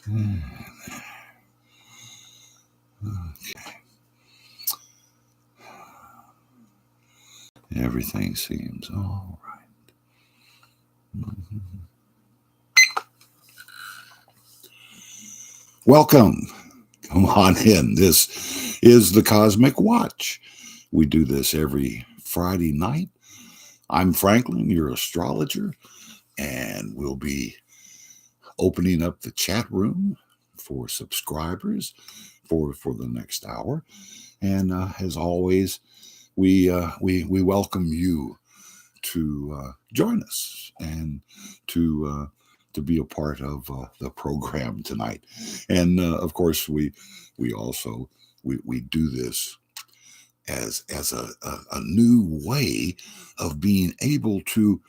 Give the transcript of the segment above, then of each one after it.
Okay. Everything seems all right. Welcome. Come on in. This is the Cosmic Watch. We do this every Friday night. I'm Franklin, your astrologer, and we'll be opening up the chat room for subscribers for the next hour. And as always, we welcome you to join us and to be a part of the program tonight. And of course, we also we do this as a new way of being able to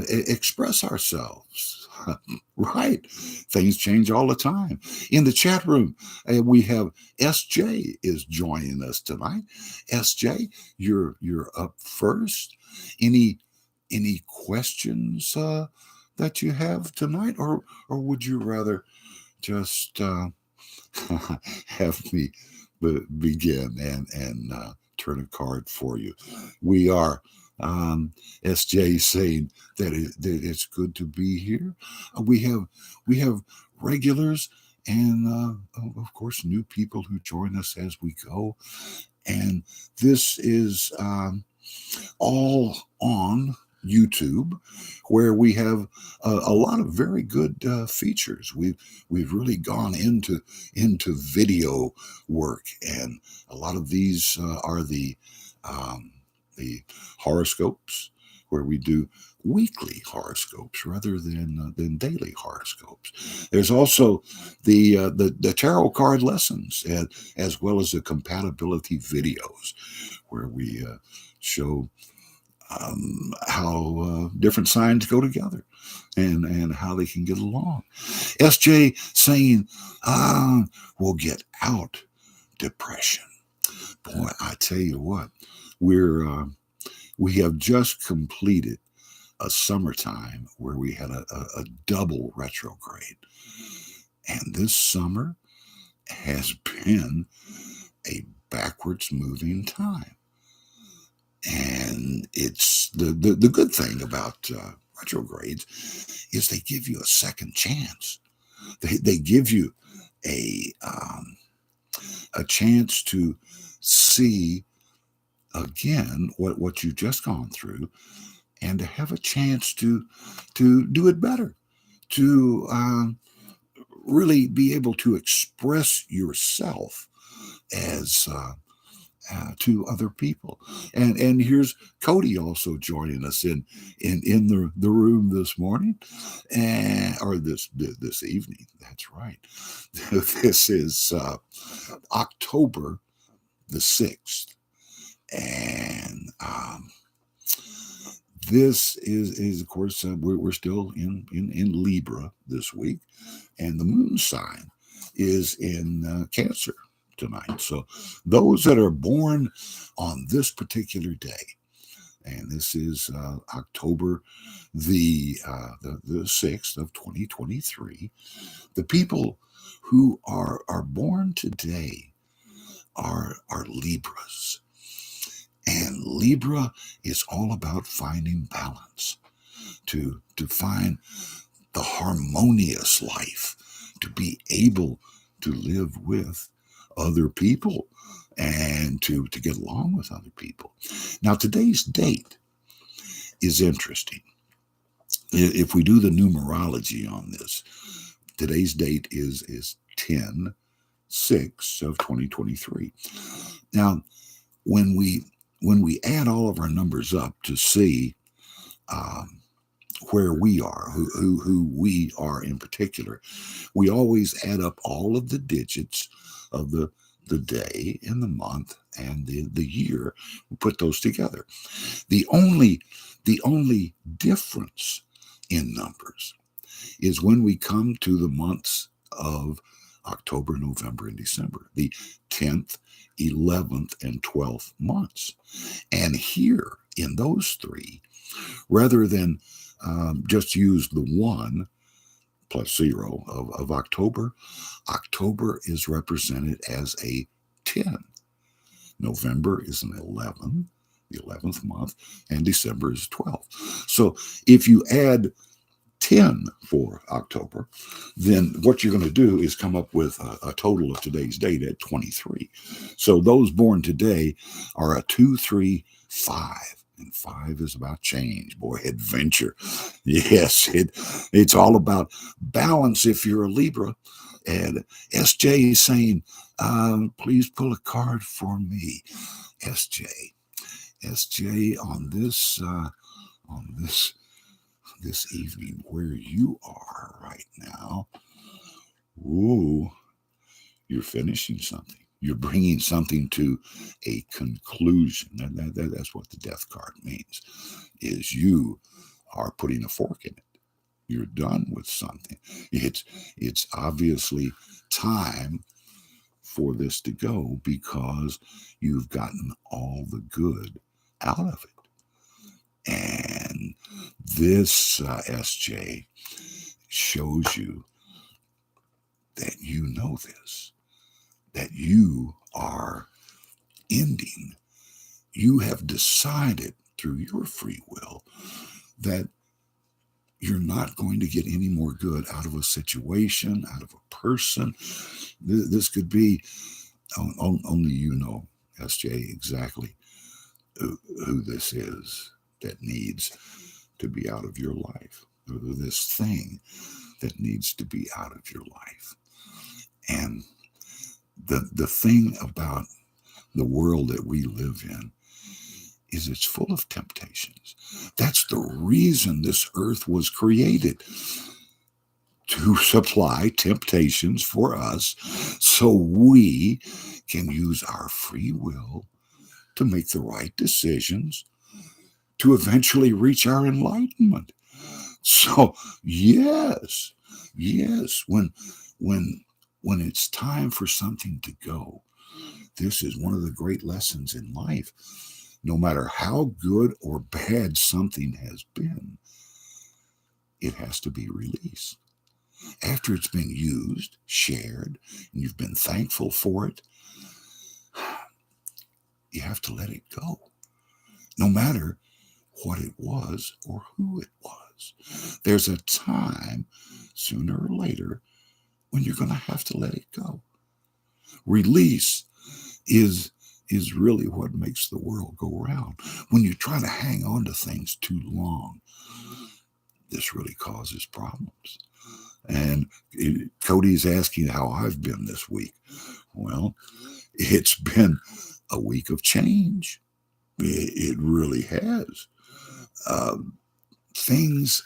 express ourselves. Right, things change all the time. In the chat room, we have SJ is joining us tonight. SJ, you're up first. Any questions that you have tonight, or would you rather just have me begin and turn a card for you? We are SJ saying that it's good to be here. We have regulars and of course new people who join us as we go, and this is all on YouTube, where we have a lot of very good features. We've really gone into video work, and a lot of these are the horoscopes, where we do weekly horoscopes rather than daily horoscopes. There's also the tarot card lessons, as well as the compatibility videos, where we show how different signs go together and how they can get along. SJ saying, we'll get out depression. Boy, I tell you what, we have just completed a summertime where we had a double retrograde, and this summer has been a backwards moving time. And it's the good thing about retrogrades is they give you a second chance. They give you a chance to see again what you've just gone through, and to have a chance to do it better, to really be able to express yourself as to other people. And here's Cody also joining us in the room this morning, and or this evening. That's right. This is October the 6th, and this is of course we're still in Libra this week, and the moon sign is in Cancer tonight. So those that are born on this particular day, and this is October the 6th of 2023, the people who are born today are Libras. And Libra is all about finding balance, to find the harmonious life, to be able to live with other people and to get along with other people. Now, today's date is interesting. If we do the numerology on this, today's date is 10/6 of 2023. Now, when we add all of our numbers up to see where we are, who we are in particular, we always add up all of the digits of the day and the month and the year. We put those together. The only difference in numbers is when we come to the months of October, November, and December, the 10th, 11th, and 12th months. And here in those three, rather than just use the 1, plus 0 of October. October is represented as a 10. November is an 11, the 11th month, and December is 12. So if you add 10 for October, then what you're going to do is come up with a total of today's date at 23. So those born today are a 2, 3, 5. And 5 is about change, boy, adventure. Yes, it's all about balance if you're a Libra. And SJ is saying, please pull a card for me. SJ. SJ on this evening where you are right now. Ooh, you're finishing something. You're bringing something to a conclusion. That's what the death card means, is you are putting a fork in it. You're done with something. It's obviously time for this to go because you've gotten all the good out of it. And this SJ shows you that you know this, that you are ending. You have decided through your free will that you're not going to get any more good out of a situation, out of a person. This could be, only you know, SJ, exactly who this is that needs to be out of your life, or this thing that needs to be out of your life. And the thing about the world that we live in is it's full of temptations. That's the reason this earth was created, to supply temptations for us so we can use our free will to make the right decisions to eventually reach our enlightenment. So yes, when it's time for something to go, this is one of the great lessons in life. No matter how good or bad something has been, it has to be released. After it's been used, shared, and you've been thankful for it, you have to let it go. No matter what it was or who it was. There's a time, sooner or later, when you're going to have to let it go. Release is really what makes the world go round. When you try to hang on to things too long, this really causes problems. And Cody's asking how I've been this week. Well, it's been a week of change. It really has. Things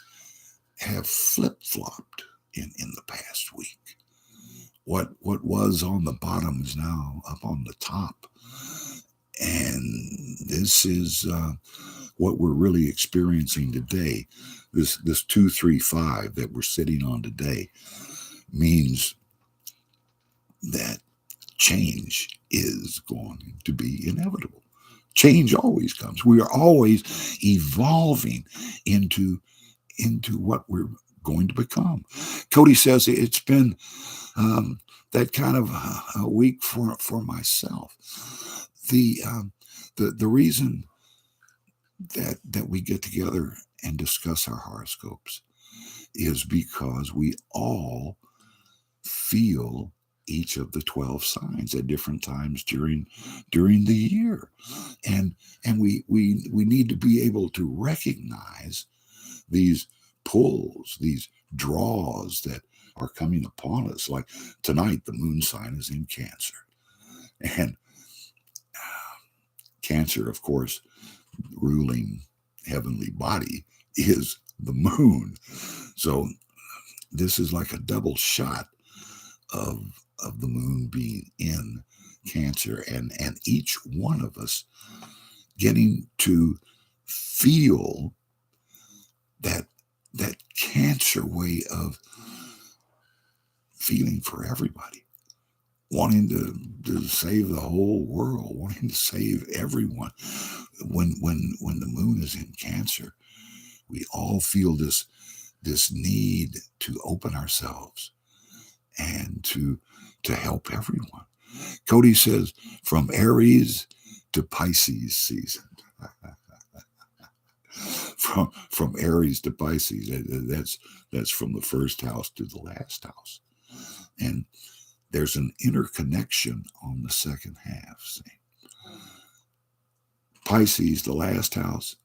have flip-flopped in the past week. What was on the bottom is now up on the top. And this is what we're really experiencing today. This 235 that we're sitting on today means that change is going to be inevitable. Change always comes. We are always evolving into what we're going to become. Cody says it's been that kind of a week for myself. The reason that we get together and discuss our horoscopes is because we all feel each of the 12 signs at different times during the year, and we need to be able to recognize these pulls, these draws that are coming upon us. Like tonight, the moon sign is in Cancer, and Cancer, of course, ruling heavenly body is the moon. So this is like a double shot of the moon being in Cancer, and each one of us getting to feel that Cancer way of feeling for everybody, wanting to save the whole world, wanting to save everyone. When the moon is in Cancer, we all feel this this need to open ourselves and to help everyone. Cody says, from Aries to Pisces season. From Aries to Pisces. That's from the first house to the last house. And there's an interconnection on the second half. See? Pisces, the last house,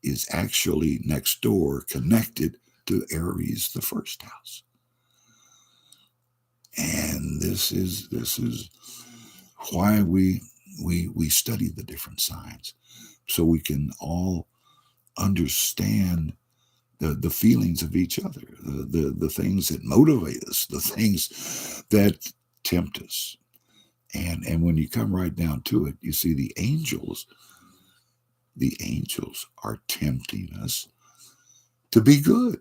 is actually next door connected to Aries, the first house. And this is why we study the different signs, so we can all understand the feelings of each other, the things that motivate us, the things that tempt us. And when you come right down to it, you see the angels are tempting us to be good.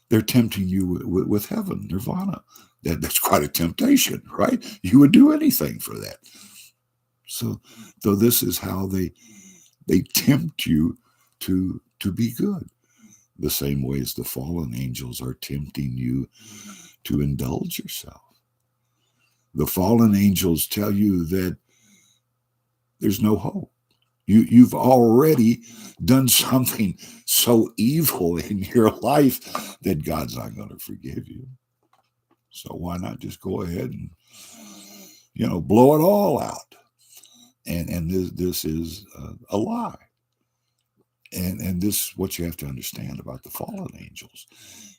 They're tempting you with heaven, nirvana. That's quite a temptation, right? You would do anything for that. So this is how they tempt you to be good. The same way as the fallen angels are tempting you to indulge yourself. The fallen angels tell you that there's no hope. You've already done something so evil in your life that God's not going to forgive you. So why not just go ahead and, blow it all out? And this is a lie. And this, what you have to understand about the fallen angels,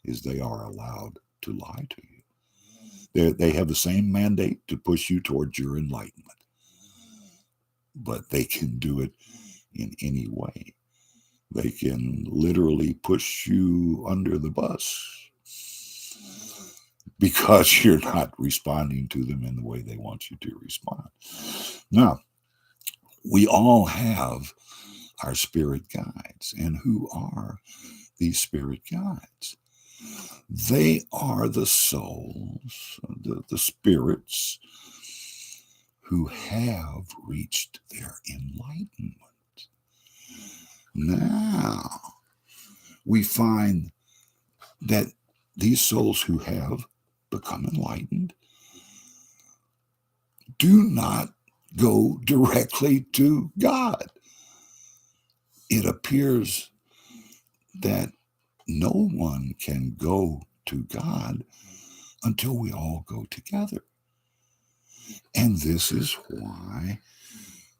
is they are allowed to lie to you. They have the same mandate to push you towards your enlightenment, but they can do it in any way. They can literally push you under the bus because you're not responding to them in the way they want you to respond. Now, we all have our spirit guides. And who are these spirit guides? They are the souls, the spirits who have reached their enlightenment. Now, we find that these souls who have become enlightened do not go directly to God. It appears that no one can go to God until we all go together. And this is why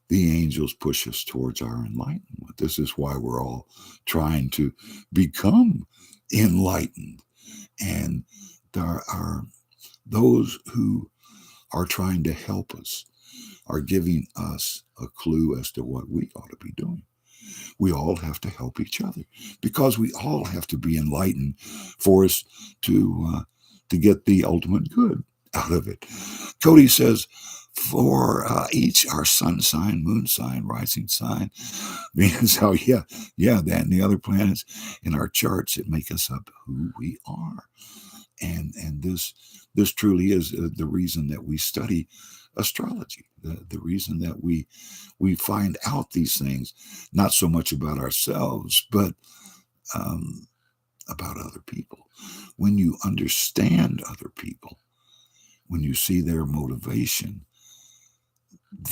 the angels push us towards our enlightenment. This is why we're all trying to become enlightened. And there are those who are trying to help us, are giving us a clue as to what we ought to be doing. We all have to help each other, because we all have to be enlightened for us to get the ultimate good out of it. Cody says, for each, our sun sign, moon sign, rising sign, Venus, that and the other planets in our charts that make us up who we are. And this truly is the reason that we study astrology, the reason that we find out these things, not so much about ourselves, but about other people. When you understand other people, when you see their motivation,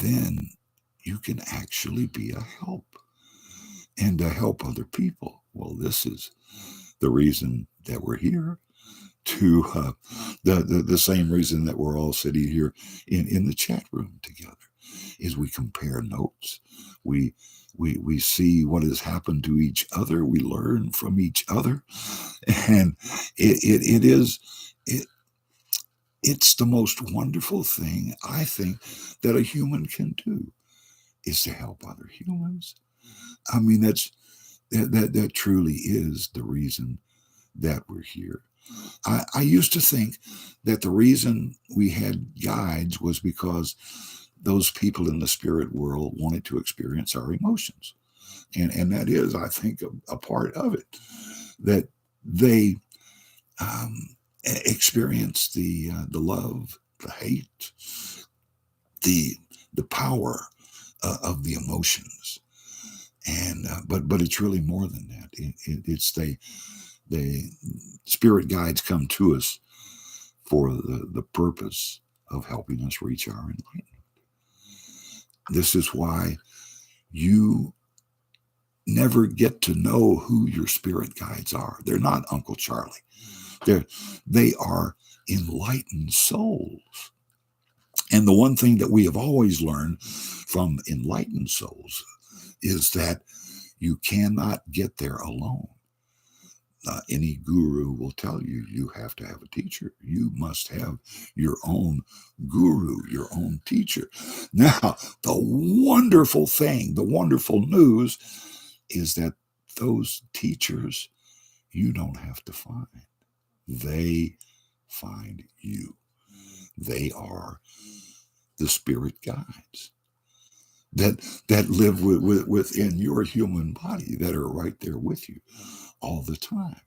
then you can actually be a help, and to help other people. Well, this is the reason that we're here. To the same reason that we're all sitting here in the chat room together, is we compare notes. We see what has happened to each other. We learn from each other, and it's the most wonderful thing, I think, that a human can do, is to help other humans. I mean, that truly is the reason that we're here. I used to think that the reason we had guides was because those people in the spirit world wanted to experience our emotions. And that is, I think, a part of it, that they experience the love, the hate, the power of the emotions. And but it's really more than that. It's The spirit guides come to us for the purpose of helping us reach our enlightenment. This is why you never get to know who your spirit guides are. They're not Uncle Charlie. They are enlightened souls. And the one thing that we have always learned from enlightened souls is that you cannot get there alone. Any guru will tell you, you have to have a teacher. You must have your own guru, your own teacher. Now, the wonderful thing, the wonderful news is that those teachers you don't have to find. They find you. They are the spirit guides that live within your human body, that are right there with you all the time.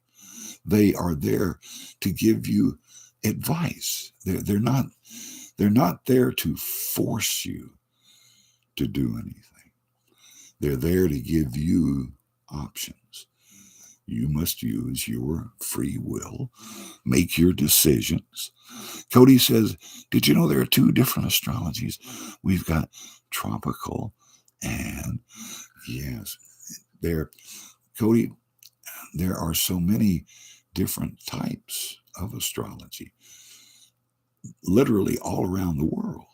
They are there to give you advice. They're not there to force you to do anything. They're there to give you options. You must use your free will, make your decisions. Cody says, did you know there are two different astrologies? We've got tropical and, yes, Cody, there are so many different types of astrology, literally all around the world.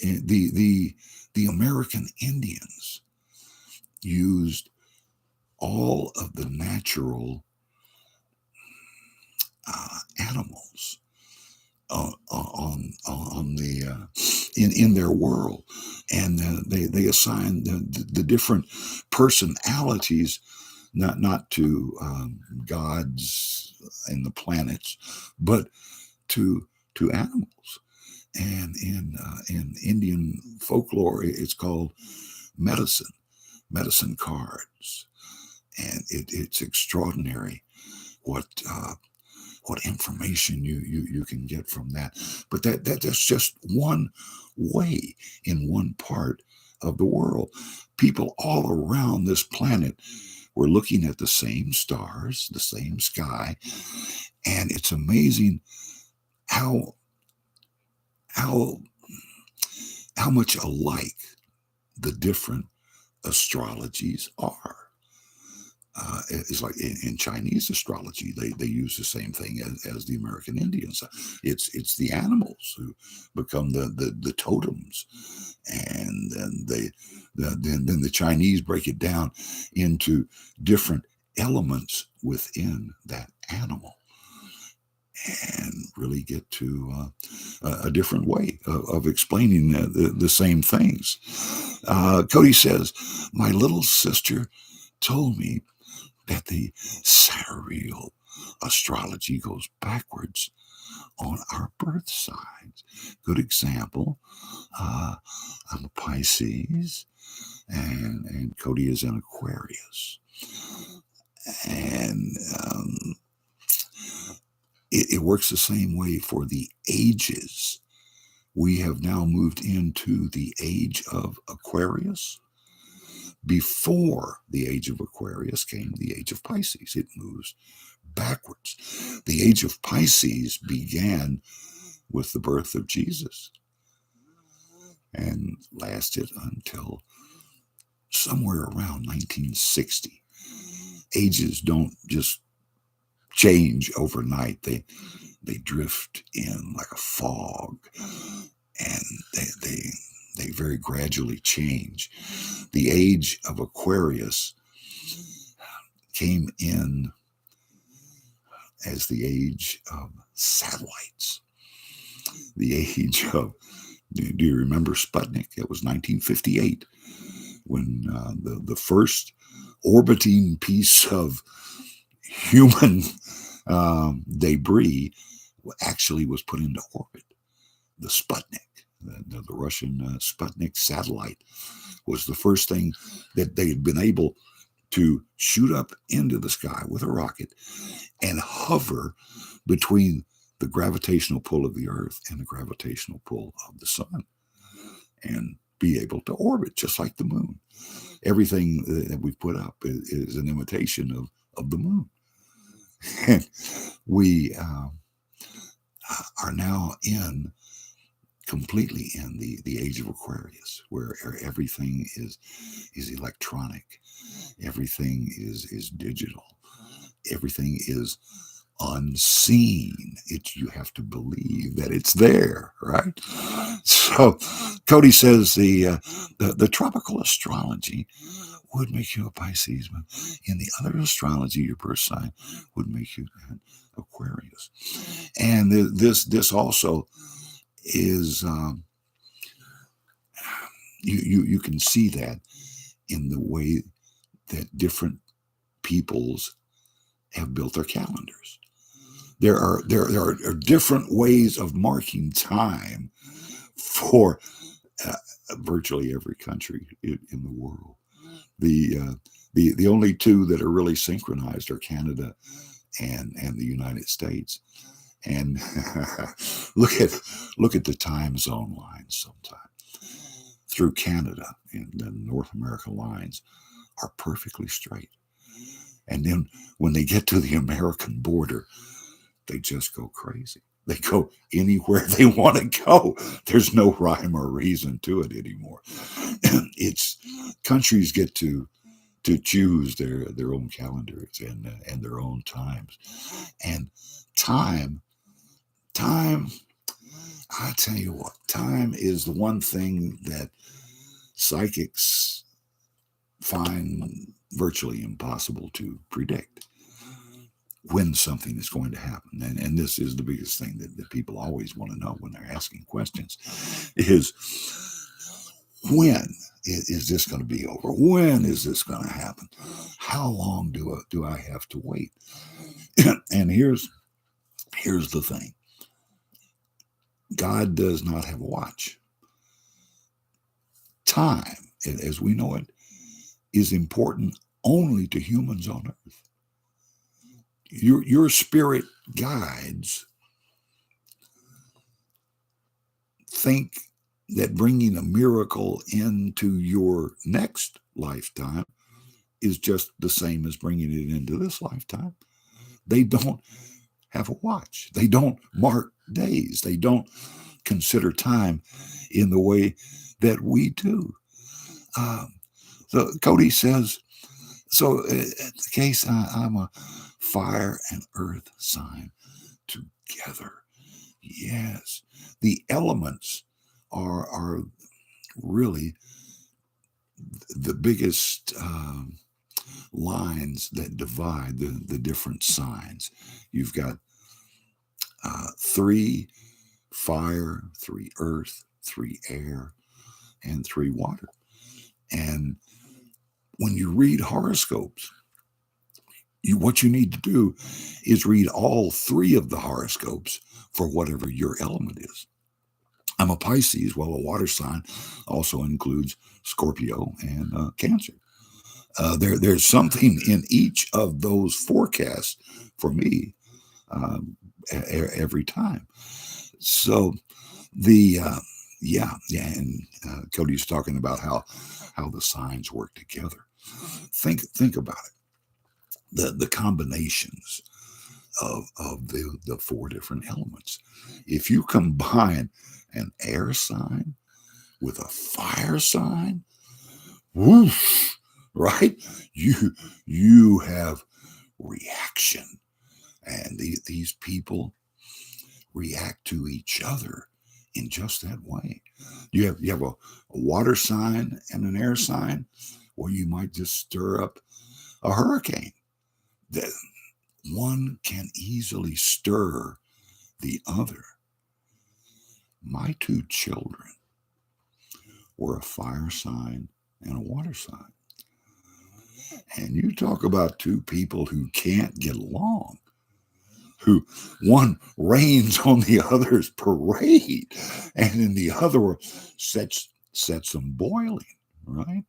And the American Indians used all of the natural animals on the in their world, and they assigned the different personalities, not to gods and the planets, but to animals. And in Indian folklore, it's called medicine cards, and it's extraordinary what information you can get from that. But that's just one way in one part of the world. People all around this planet were looking at the same stars, the same sky, and it's amazing how much alike the different astrologies are. It's like in Chinese astrology, they use the same thing as the American Indians. It's the animals who become the totems, and then the Chinese break it down into different elements within that animal, and really get to a different way of explaining the same things. Cody says, my little sister told me that the sidereal astrology goes backwards on our birth signs. Good example. I'm a Pisces, and Cody is an Aquarius. And it works the same way for the ages. We have now moved into the age of Aquarius. Before the age of Aquarius came the age of Pisces. It moves backwards. The age of Pisces began with the birth of Jesus and lasted until somewhere around 1960. Ages don't just change overnight. They drift in like a fog, and they very gradually change. The age of Aquarius came in as the age of satellites. The age of, do you remember Sputnik? It was 1958 when the first orbiting piece of human debris actually was put into orbit. The Sputnik. The Russian Sputnik satellite was the first thing that they had been able to shoot up into the sky with a rocket and hover between the gravitational pull of the Earth and the gravitational pull of the sun, and be able to orbit just like the moon. Everything that we put up is an imitation of the moon. And we are now completely in the age of Aquarius, where everything is electronic, everything is digital, everything is unseen. You have to believe that it's there, right? So Cody says the tropical astrology would make you a Pisces, but in the other astrology, your birth sign would make you an Aquarius. And this also is you can see that in the way that different peoples have built their calendars. There are different ways of marking time for virtually every country in the world. The only two that are really synchronized are Canada and the United States. And look at the time zone lines sometimes through Canada, and the North America lines are perfectly straight. And then when they get to the American border, they just go crazy. They go anywhere they want to go. There's no rhyme or reason to it anymore. It's countries get to choose their own calendars and their own times. And time, I tell you what, time is the one thing that psychics find virtually impossible to predict when something is going to happen. And this is the biggest thing that people always want to know when they're asking questions is, when is this going to be over? When is this going to happen? How long do I have to wait? And here's the thing. God does not have a watch. Time, as we know it, is important only to humans on earth. Your spirit guides think that bringing a miracle into your next lifetime is just the same as bringing it into this lifetime. They don't have a watch. They don't mark days. They don't consider time in the way that we do. So Cody says, so in the case, I'm a fire and earth sign together. Yes, the elements are really the biggest lines that divide the different signs. You've got 3 fire, 3 earth, 3 air, and 3 water. And when you read horoscopes, what you need to do is read all 3 of the horoscopes for whatever your element is. I'm a Pisces. Well, a water sign also includes Scorpio and Cancer. There's something in each of those forecasts for me every time. So and Cody's talking about how the signs work together. Think about it. The combinations of the 4 different elements. If you combine an air sign with a fire sign, whoosh, right? You have reaction, and these people react to each other in just that way. You have a water sign and an air sign, or you might just stir up a hurricane. That one can easily stir the other. My 2 children were a fire sign and a water sign. And you talk about 2 people who can't get along, who one rains on the other's parade, and in the other sets them boiling, right?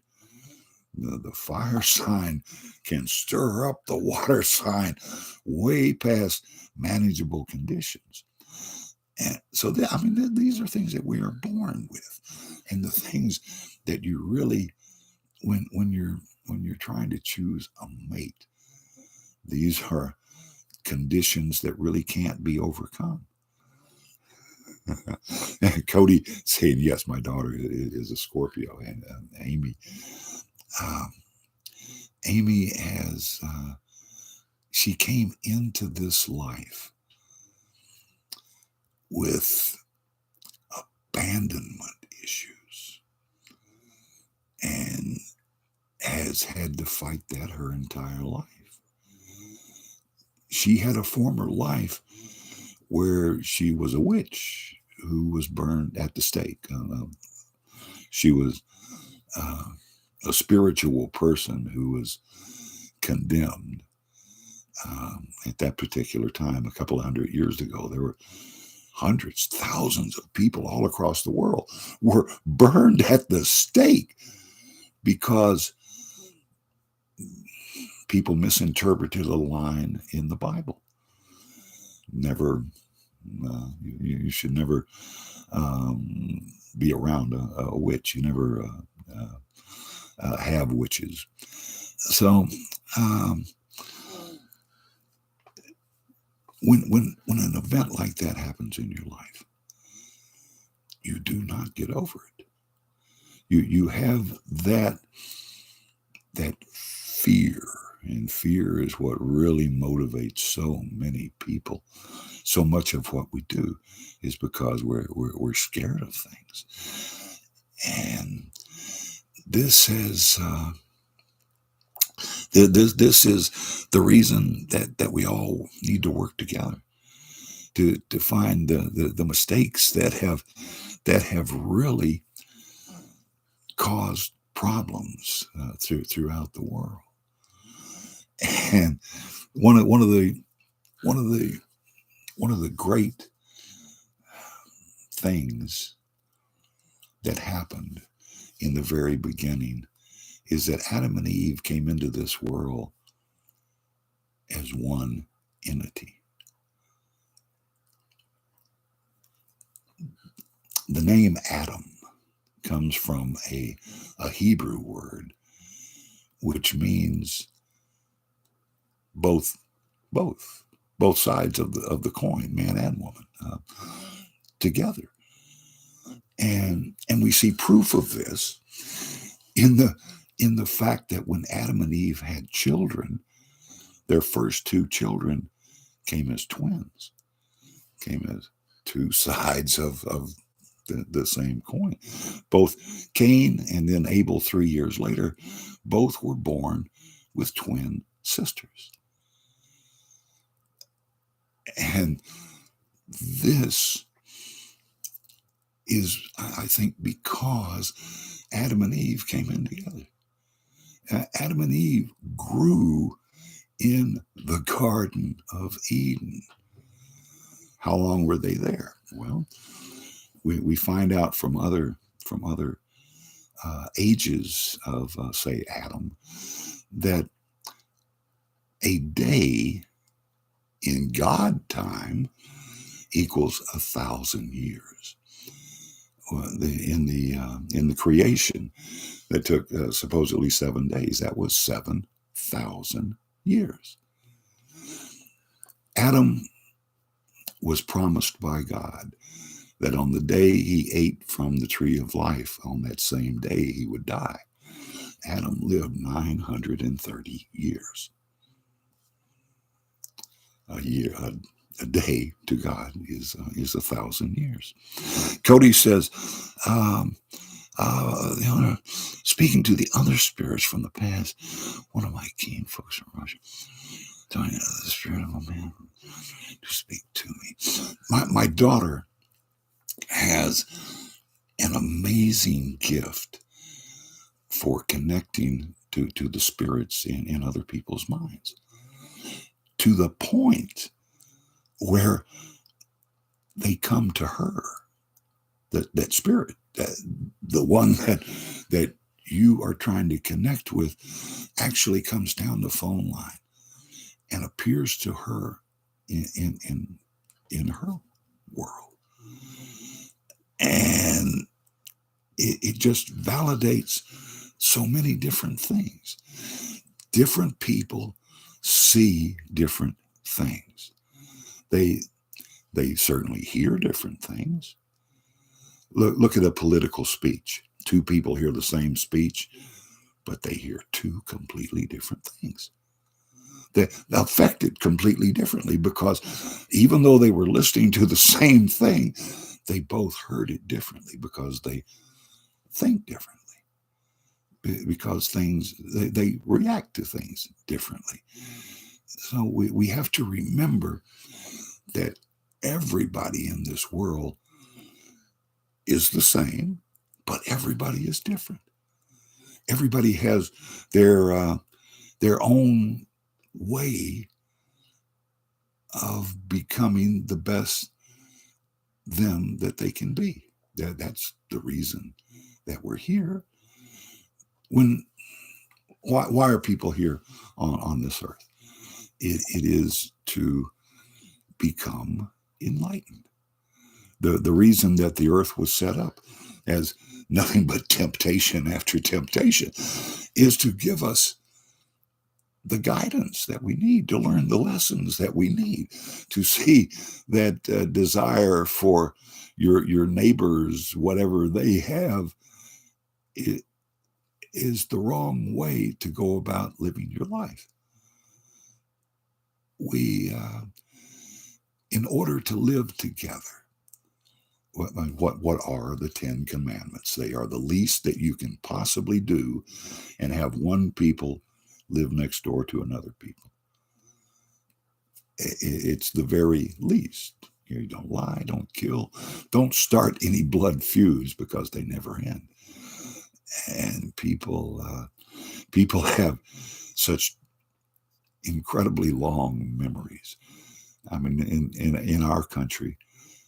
The fire sign can stir up the water sign way past manageable conditions. And so, these are things that we are born with, and the things that you really, when you're trying to choose a mate, these are conditions that really can't be overcome. Cody saying, yes, my daughter is a Scorpio. And um, Amy has, she came into this life with abandonment issues and has had to fight that her entire life. She had a former life where she was a witch who was burned at the stake. She was a spiritual person who was condemned. At that particular time, a couple of 100 years ago, there were hundreds, thousands of people all across the world were burned at the stake because people misinterpreted a line in the Bible. Never, you should never be around a witch. You never have witches. So when an event like that happens in your life, you do not get over it. You have that fear, and fear is what really motivates so many people. So much of what we do is because we're scared of things, and this is this is the reason that we all need to work together to find the mistakes that have really caused problems throughout the world. And one of the great things that happened in the very beginning is that Adam and Eve came into this world as one entity. The name Adam comes from a Hebrew word which means both sides of the coin, man and woman, together. And we see proof of this in the fact that when Adam and Eve had children, their first two children came as twins, came as two sides of the same coin. Both Cain and then Abel 3 years later, both were born with twin sisters. And this is, I think, because Adam and Eve came in together. Adam and Eve grew in the Garden of Eden. How long were they there? Well, we find out from other ages of, say, Adam, that a day in God time equals 1,000 years. In the creation that took supposedly 7 days, that was 7,000 years. Adam was promised by God that on the day he ate from the tree of life, on that same day he would die. Adam lived 930 years. A day to God is 1,000 years. Cody says, speaking to the other spirits from the past, one of my keen folks from Russia, telling the spirit of a man to speak to me. My daughter has an amazing gift for connecting to the spirits in other people's minds, to the point where they come to her, that spirit, the one that you are trying to connect with, actually comes down the phone line and appears to her in her world. And it just validates so many different things. Different people see different things. They certainly hear different things. Look at a political speech. Two people hear the same speech, but they hear two completely different things. They're affected completely differently because even though they were listening to the same thing, they both heard it differently because they think differently. Because they react to things differently. So we have to remember that everybody in this world is the same, but everybody is different. Everybody has their own way of becoming the best them that they can be. That's the reason that we're here. Why are people here on this earth? It is to become enlightened. The reason that the earth was set up as nothing but temptation after temptation is to give us the guidance that we need, to learn the lessons that we need, to see that desire for your neighbors, whatever they have, it is the wrong way to go about living your life. We, in order to live together, what are the 10 Commandments? They are the least that you can possibly do and have one people live next door to another people. It's the very least. You don't lie, don't kill, don't start any blood feuds because they never end. And people have such incredibly long memories. I mean, in our country,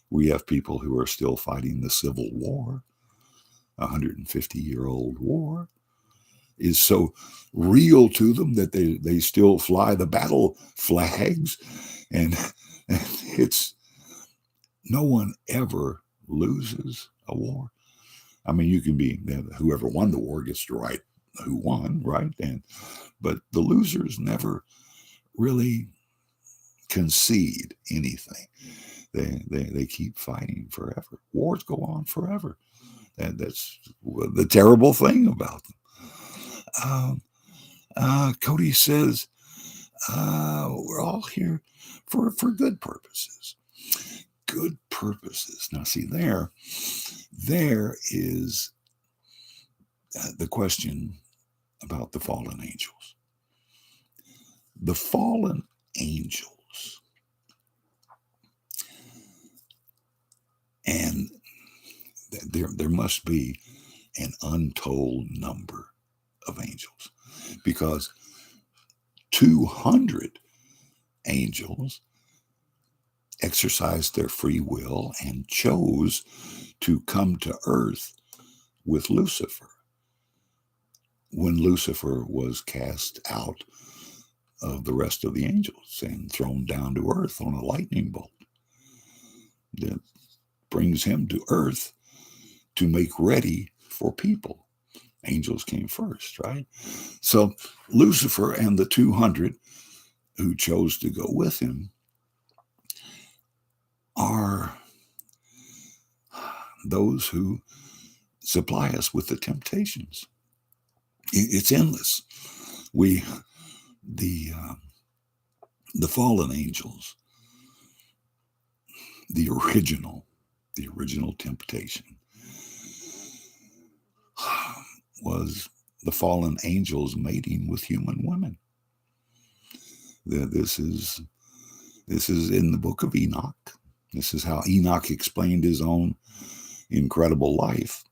we have people who are still fighting the Civil War. 150-year-old war is so real to them that they still fly the battle flags, and it's no one ever loses a war. I mean, you can be whoever won the war gets to write who won, right? But the losers never really concede anything. They keep fighting forever. Wars go on forever. That's the terrible thing about them. Cody says, we're all here for good purposes. Good purposes. Now, see, there is the question about the fallen angels. The fallen angels, and there must be an untold number of angels, because 200 angels exercised their free will and chose to come to earth with Lucifer when Lucifer was cast out of the rest of the angels and thrown down to earth on a lightning bolt that brings him to earth to make ready for people. Angels came first, right? So Lucifer and the 200 who chose to go with him are those who supply us with the temptations. It's endless. The fallen angels, the original temptation was the fallen angels mating with human women. This is in the book of Enoch. This is how Enoch explained his own incredible life,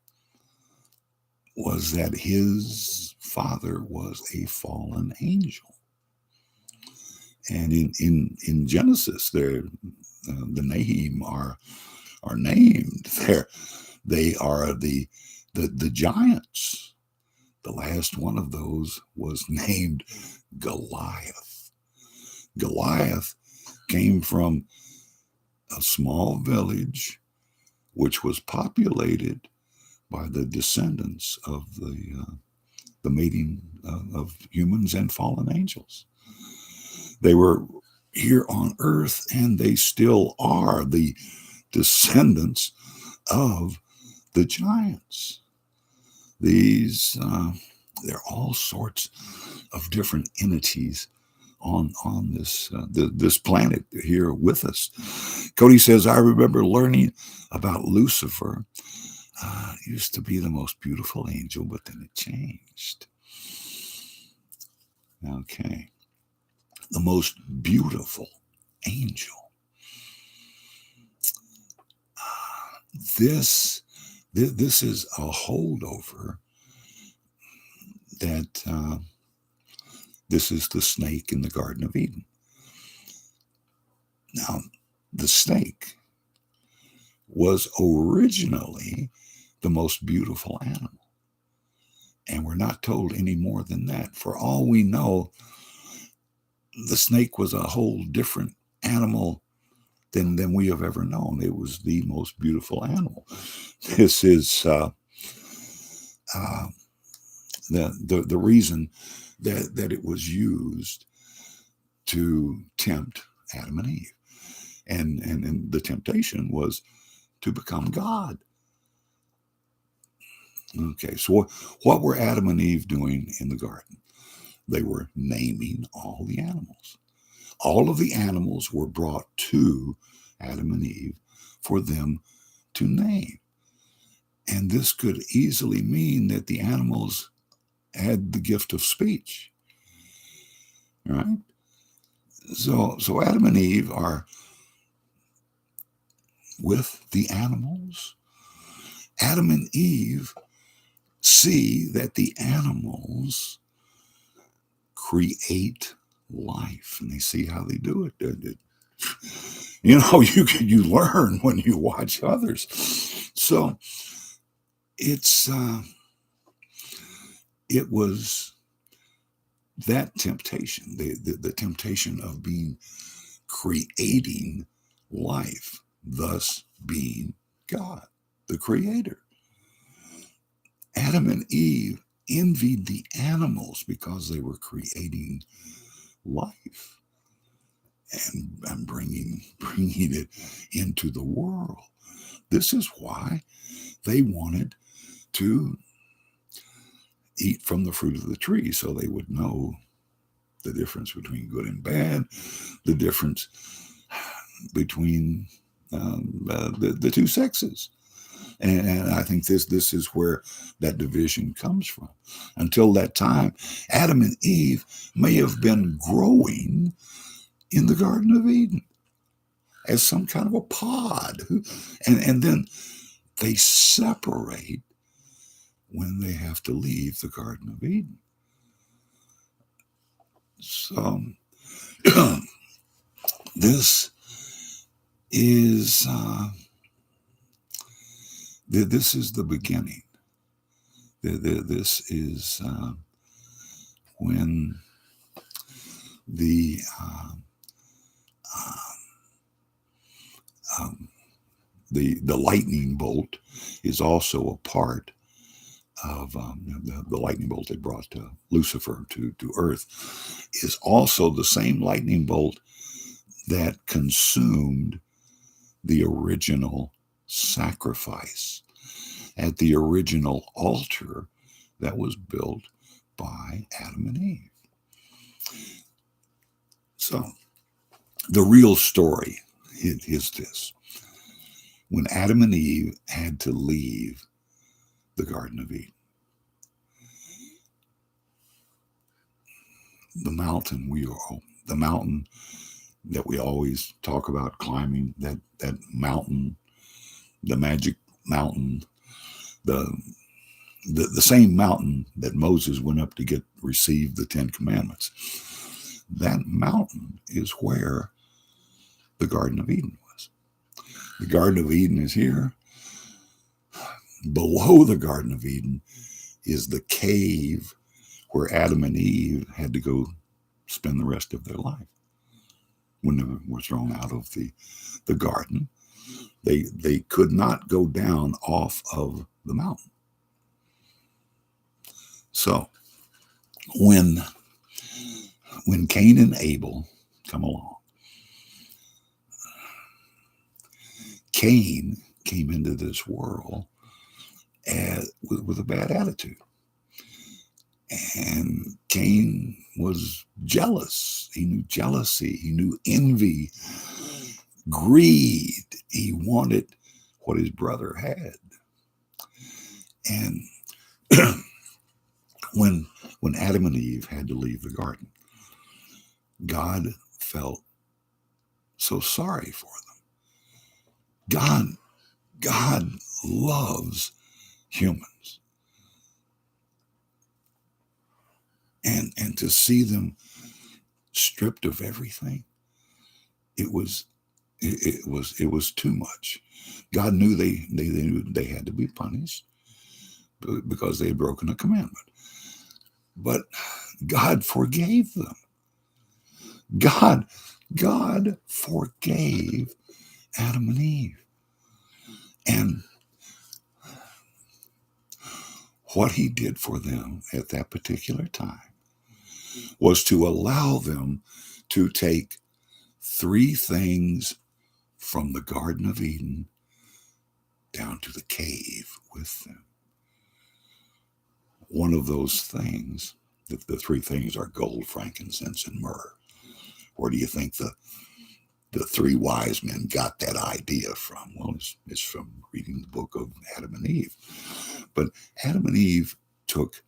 was that his father was a fallen angel. And in Genesis, the Nahim are named there. They are the giants. The last one of those was named Goliath. Goliath came from a small village which was populated by the descendants of the mating of humans and fallen angels. They were here on earth, and they still are the descendants of the giants. These, there are all sorts of different entities on this planet here with us. Cody says, I remember learning about Lucifer. Used to be the most beautiful angel, but then it changed. Okay. The most beautiful angel. This is a holdover that this is the snake in the Garden of Eden. Now, the snake was originally the most beautiful animal. And we're not told any more than that. For all we know, the snake was a whole different animal than we have ever known. It was the most beautiful animal. This is the reason that it was used to tempt Adam and Eve. And the temptation was to become God. Okay, so what were Adam and Eve doing in the garden? They were naming all the animals. All of the animals were brought to Adam and Eve for them to name. And this could easily mean that the animals had the gift of speech. Right? So Adam and Eve are with the animals. Adam and Eve see that the animals create life, and they see how they do it. You know, you learn when you watch others. So it was that temptation, the temptation of creating life, thus being God, the creator. Adam and Eve envied the animals because they were creating life and bringing it into the world. This is why they wanted to eat from the fruit of the tree, so they would know the difference between good and bad, the difference between the two sexes. And I think this is where that division comes from. Until that time, Adam and Eve may have been growing in the Garden of Eden as some kind of a pod. And then they separate when they have to leave the Garden of Eden. So this is this is the beginning. This is when the lightning bolt is also a part of the lightning bolt that brought Lucifer to earth is also the same lightning bolt that consumed the original sacrifice at the original altar that was built by Adam and Eve. So the real story is this. When Adam and Eve had to leave the Garden of Eden, the mountain that we always talk about climbing, that mountain, the magic mountain, the same mountain that Moses went up to receive the 10 Commandments. That mountain is where the Garden of Eden was. The Garden of Eden is here. Below the Garden of Eden is the cave where Adam and Eve had to go spend the rest of their life. When they were thrown out of the garden, they could not go down off of the mountain. So when Cain and Abel come along, Cain came into this world with a bad attitude. And Cain was jealous. He knew jealousy. He knew envy, greed. He wanted what his brother had. And when Adam and Eve had to leave the garden, God felt so sorry for them. God loves humans. And to see them stripped of everything, it was too much. God knew they knew they had to be punished because they had broken a commandment. But God forgave them. God forgave Adam and Eve. And what he did for them at that particular time was to allow them to take 3 things from the Garden of Eden down to the cave with them. One of those things, the 3 things are gold, frankincense, and myrrh. Where do you think the 3 wise men got that idea from? Well, it's from reading the book of Adam and Eve. But Adam and Eve took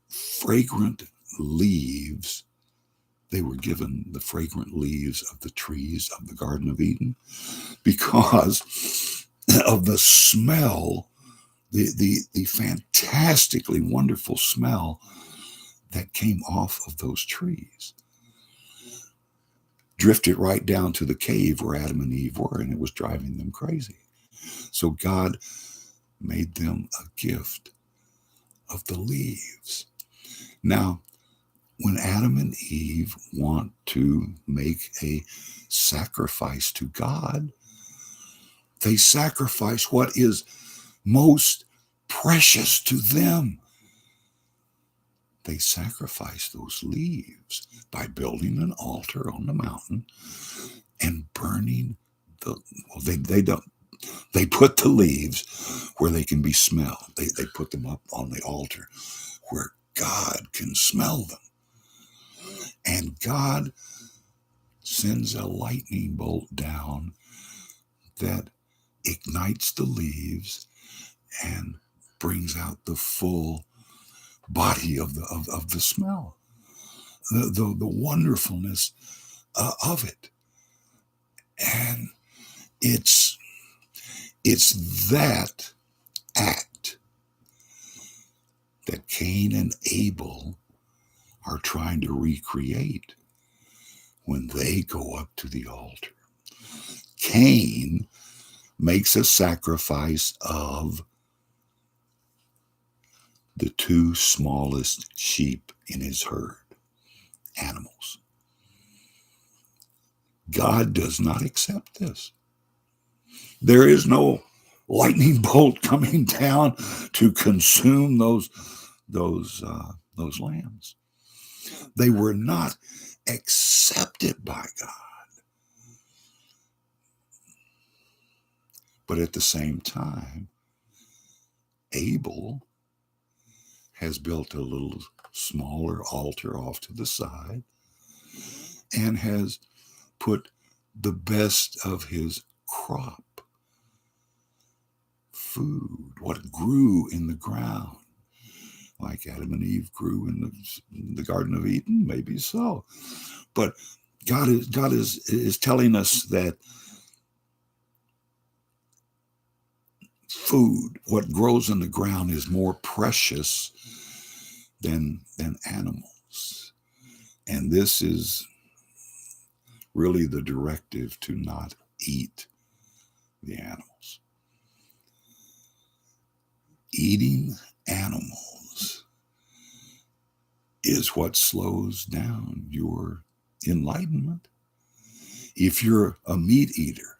fragrant leaves. They were given the fragrant leaves of the trees of the Garden of Eden because of the smell, the fantastically wonderful smell that came off of those trees. Drifted right down to the cave where Adam and Eve were, and it was driving them crazy. So God made them a gift of the leaves. Now, when Adam and Eve want to make a sacrifice to God, they sacrifice what is most precious to them. They sacrifice those leaves by building an altar on the mountain and burning they put the leaves where they can be smelled. They put them up on the altar where God can smell them. And God sends a lightning bolt down that ignites the leaves and brings out the full body of the smell, the wonderfulness of it. And it's that act that Cain and Abel are trying to recreate when they go up to the altar. Cain makes a sacrifice of the 2 smallest sheep in his herd, animals. God does not accept this. There is no lightning bolt coming down to consume those lambs. They were not accepted by God. But at the same time, Abel has built a little smaller altar off to the side and has put the best of his crop, food, what grew in the ground, like Adam and Eve grew in the Garden of Eden, maybe so. But God is telling us that food, what grows in the ground, is more precious than animals. And this is really the directive to not eat the animals. Eating animals is what slows down your enlightenment. If you're a meat eater,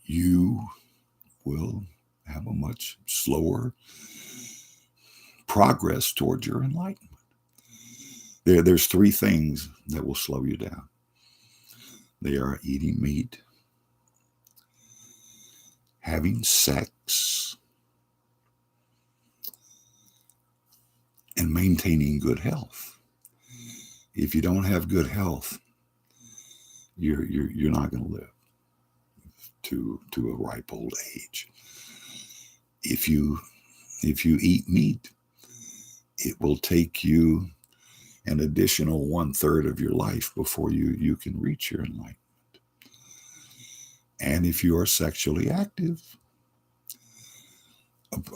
you will have a much slower progress towards your enlightenment. There's 3 things that will slow you down. They are eating meat, having sex, and maintaining good health. If you don't have good health, you're not going to live to a ripe old age. If you eat meat, it will take you an additional 1/3 of your life before you can reach your enlightenment. And if you are sexually active,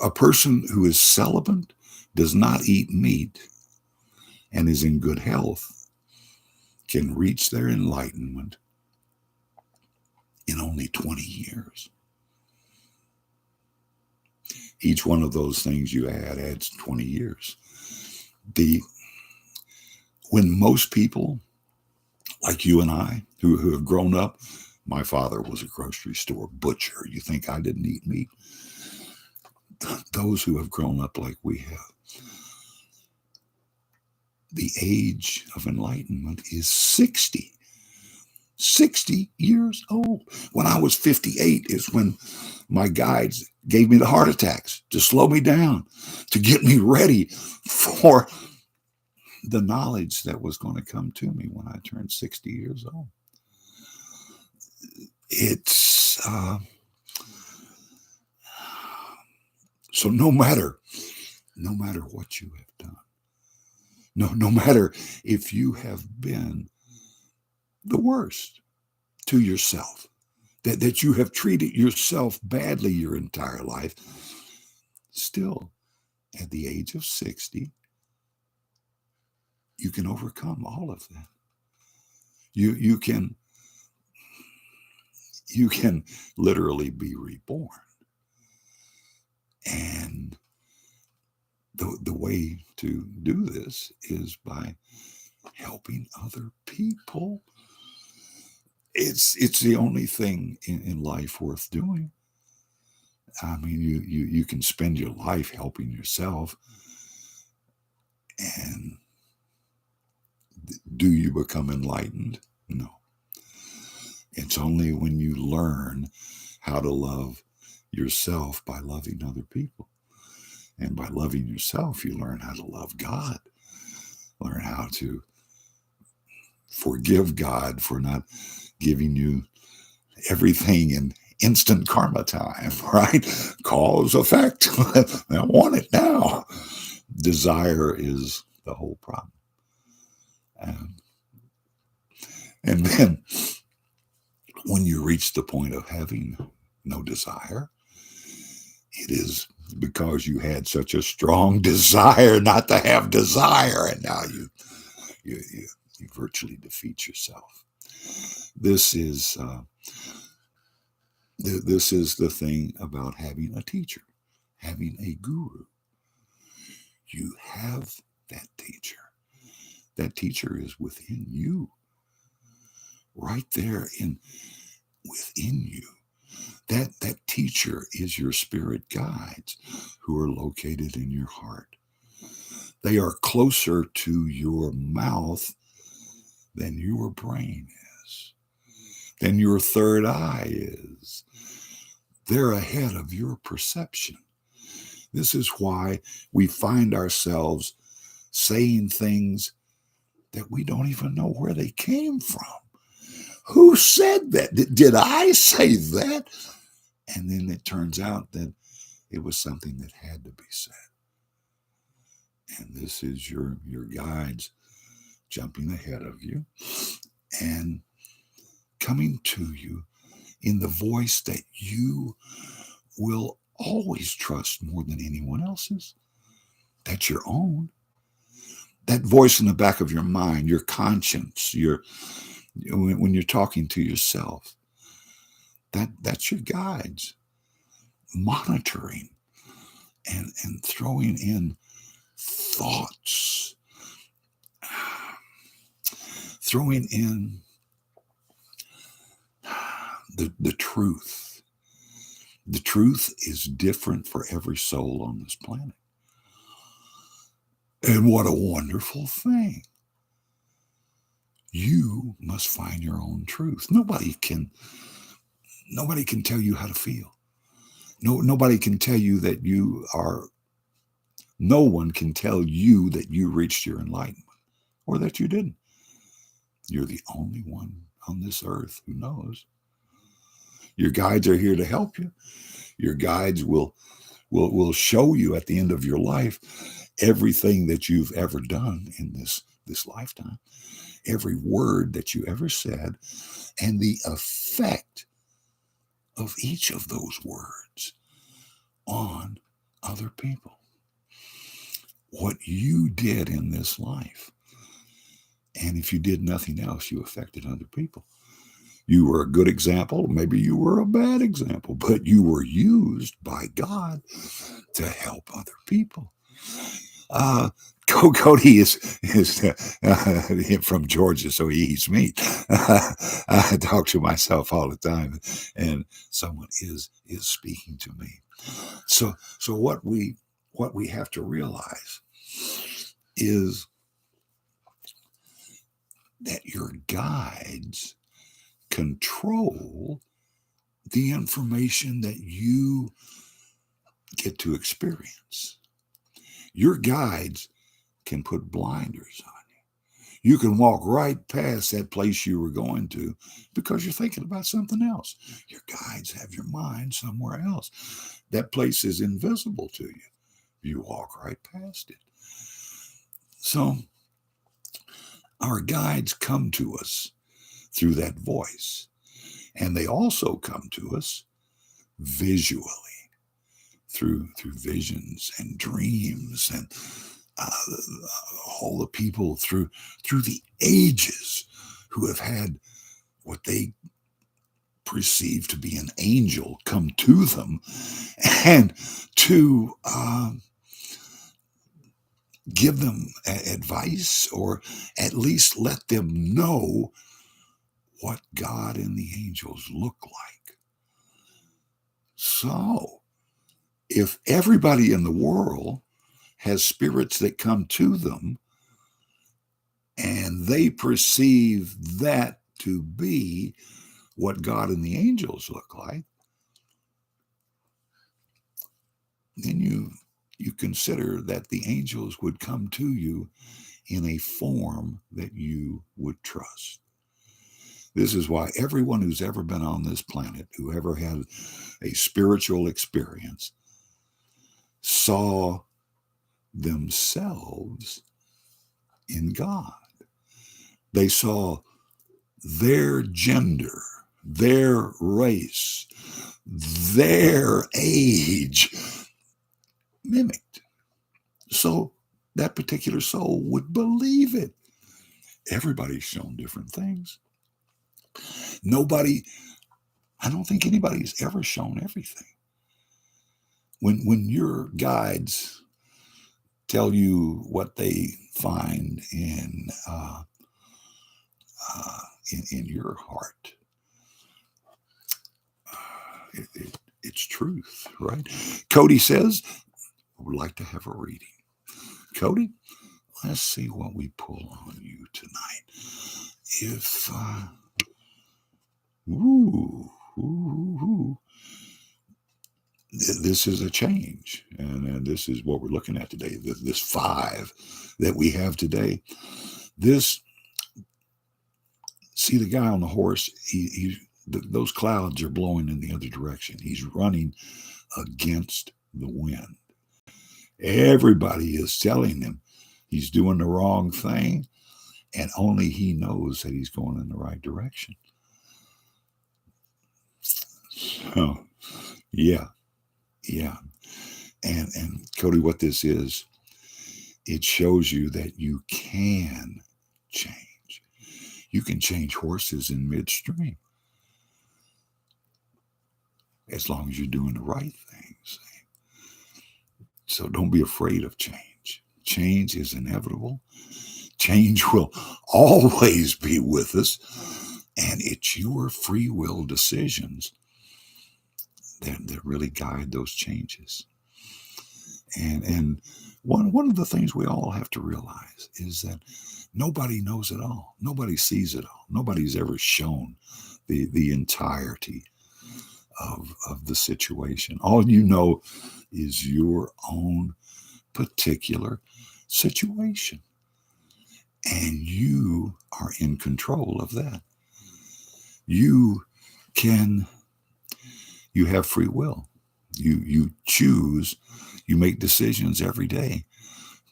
a person who is celibate, does not eat meat, and is in good health can reach their enlightenment in only 20 years. Each one of those things you add adds 20 years. When most people, like you and I, who have grown up, my father was a grocery store butcher. You think I didn't eat meat? Those who have grown up like we have, the age of enlightenment is 60. 60 years old. When I was 58 is when my guides gave me the heart attacks to slow me down, to get me ready for the knowledge that was going to come to me when I turned 60 years old. It's so no matter what you have done, no matter if you have been the worst to yourself, that you have treated yourself badly your entire life, still at the age of 60, you can overcome all of that. You can literally be reborn. And the way to do this is by helping other people. It's the only thing in life worth doing. I mean, you can spend your life helping yourself, and do you become enlightened? No. It's only when you learn how to love yourself by loving other people. And by loving yourself, you learn how to love God. Learn how to forgive God for not giving you everything in instant karma time, right? Cause, effect. I want it now. Desire is the whole problem. And then when you reach the point of having no desire, it is because you had such a strong desire not to have desire, and now you virtually defeat yourself. This is the thing about having a teacher, having a guru. You have that teacher. That teacher is within you, right there within you. That teacher is your spirit guides who are located in your heart. They are closer to your mouth than your brain is, than your third eye is. They're ahead of your perception. This is why we find ourselves saying things that we don't even know where they came from. Who said that? Did I say that? And then it turns out that it was something that had to be said. And this is your guides jumping ahead of you and coming to you in the voice that you will always trust more than anyone else's. That's your own. That voice in the back of your mind, your conscience, when you're talking to yourself, that's your guides monitoring and throwing in thoughts, throwing in the truth. The truth is different for every soul on this planet. And what a wonderful thing. You must find your own truth. Nobody can tell you how to feel. Nobody can tell you that no one can tell you that you reached your enlightenment or that you didn't. You're the only one on this earth who knows. Your guides are here to help you. Your guides will show you at the end of your life everything that you've ever done in this lifetime, every word that you ever said, and the effect of each of those words on other people. What you did in this life. And if you did nothing else, you affected other people. You were a good example. Maybe you were a bad example, but you were used by God to help other people. Cody is from Georgia, so he eats meat. I talk to myself all the time, and someone is speaking to me. So what we have to realize is that your guides control the information that you get to experience. Your guides can put blinders on you. You can walk right past that place you were going to because you're thinking about something else. Your guides have your mind somewhere else. That place is invisible to you. You walk right past it. So our guides come to us through that voice. And they also come to us visually through visions and dreams and all the people through the ages who have had what they perceive to be an angel come to them and to give them advice, or at least let them know what God and the angels look like. So, if everybody in the world has spirits that come to them and they perceive that to be what God and the angels look like, then you consider that the angels would come to you in a form that you would trust. This is why everyone who's ever been on this planet, who ever had a spiritual experience, saw themselves in God. They saw their gender, their race, their age mimicked. So that particular soul would believe it. Everybody's shown different things. I don't think anybody's ever shown everything. When your guides tell you what they find in your heart, it's truth, right? Cody says, I would like to have a reading. Cody, let's see what we pull on you tonight. If this is a change, and this is what we're looking at today. This 5 that we have today. See the guy on the horse. Those clouds are blowing in the other direction. He's running against the wind. Everybody is telling him he's doing the wrong thing, and only he knows that he's going in the right direction. So, yeah. And Cody, what this is, it shows you that you can change. You can change horses in midstream as long as you're doing the right things. So don't be afraid of change. Change is inevitable. Change will always be with us. And it's your free will decisions that really guide those changes. And one of the things we all have to realize is that nobody knows it all. Nobody sees it all. Nobody's ever shown the entirety of the situation. All you know is your own particular situation. And you are in control of that. You can, you have free will. You choose, you make decisions every day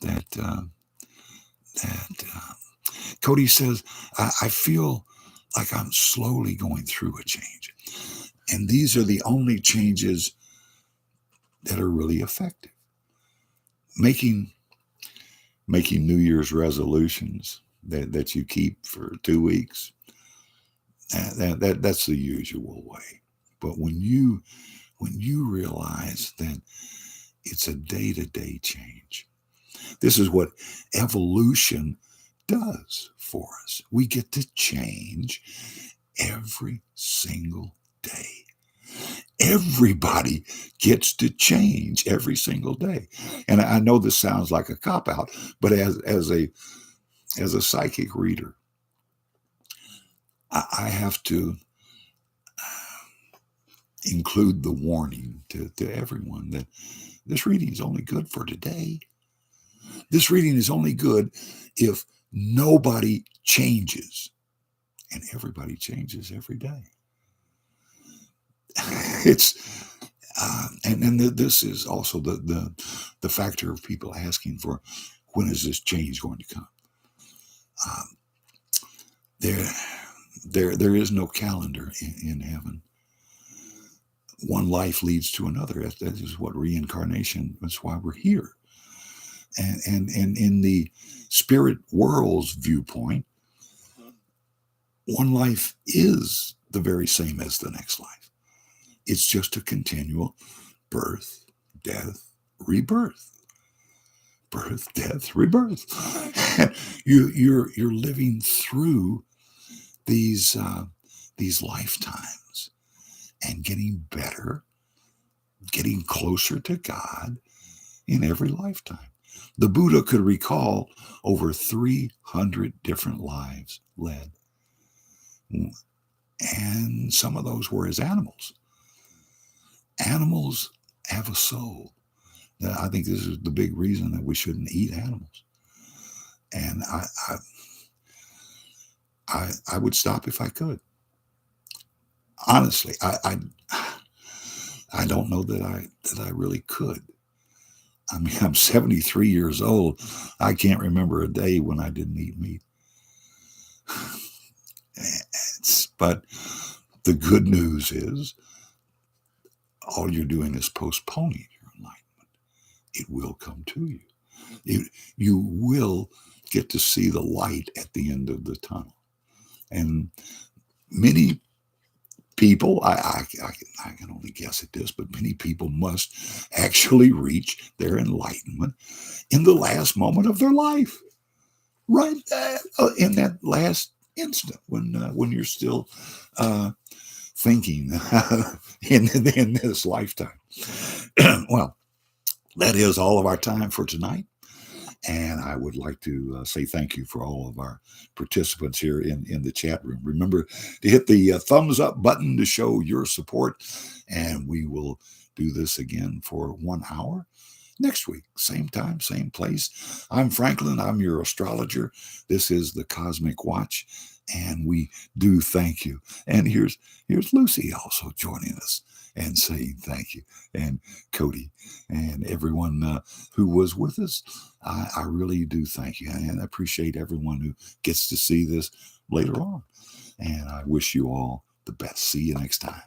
that Cody says, I feel like I'm slowly going through a change. And these are the only changes that are really effective. Making New Year's resolutions that you keep for 2 weeks, that's the usual way. But when you realize that it's a day-to-day change, this is what evolution does for us. We get to change every single day. Everybody gets to change every single day. And I know this sounds like a cop-out, but as a psychic reader, I have to include the warning to everyone that this reading is only good for today. This reading is only good if nobody changes, and everybody changes every day. It's and this is also the factor of people asking for, when is this change going to come? There is no calendar in heaven. One life leads to another. That is what reincarnation. That's why we're here. And in the spirit world's viewpoint, one life is the very same as the next life. It's just a continual birth, death, rebirth. Birth, death, rebirth. You're living through these lifetimes and getting better, getting closer to God in every lifetime. The Buddha could recall over 300 different lives led. And some of those were as animals. Animals have a soul. I think this is the big reason that we shouldn't eat animals. And I would stop if I could. Honestly, I don't know that I really could. I mean, I'm 73 years old. I can't remember a day when I didn't eat meat. But the good news is, all you're doing is postponing your enlightenment. It will come to you. You will get to see the light at the end of the tunnel. And many people, I can only guess at this, but many people must actually reach their enlightenment in the last moment of their life, right in that last instant when you're still thinking in this lifetime. Well, that is all of our time for tonight. And I would like to say thank you for all of our participants here in the chat room. Remember to hit the thumbs up button to show your support. And we will do this again for 1 hour next week. Same time, same place. I'm Franklin. I'm your astrologer. This is the Cosmic Watch. And we do thank you. And here's Lucy also joining us and saying thank you. And Cody and everyone who was with us. I really do thank you, and I appreciate everyone who gets to see this later on. And I wish you all the best. See you next time.